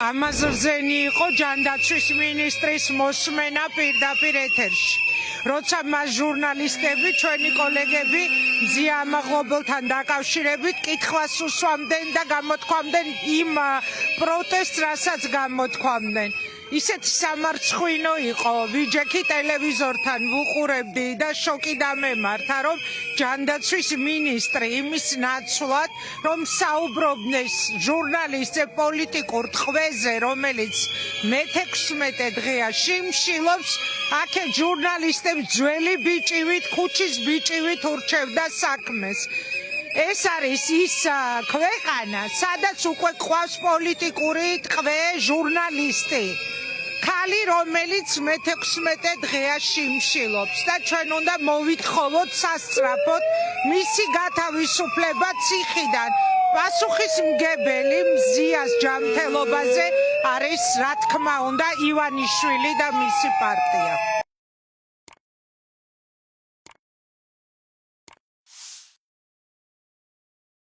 ამაზრზენი იყო ჯანდაცვის მინისტრის მოსმენა პირდაპირ ეთერში. როცა მას ჟურნალისტები, ჩვენი კოლეგები მზია ამაღლობელთან დაკავშირებით კითხვას უსვამდნენ და გამოთქვამდნენ იმ პროტესტს, რასაც გამოთქვამდნენ. ისეთი სამარცხვინო იყო, ვიჯექი ტელევიზორთან ვუყურებდი და შოკი დამემართა, რომ ჯანდაცვის მინისტრი იმის ნაცვლად, რომ საუბრობდეს ჟურნალისტზე პოლიტიკურ ტყვეზე, რომელიც მე-16 დღეა შიმშილობს, აქეთ ჟურნალისტებს ძველი ბიჭივით, ქუჩის ბიჭივით ურჩევდა საქმეს. ეს არის ის ქვეყანა, სადაც უკვე ყავს პოლიტიკური ტყვე ჟურნალისტი. ქალი, რომელიც მე-16 დღეა შიმშილობს და ჩვენ უნდა მოვითხოვოთ სასწრაფოდ მისი გათავისუფლება ციხიდან. პასუხისმგებელი მზიას ჯანმრთელობაზე არის, რა თქმა უნდა, ივანიშვილი და მისი პარტია.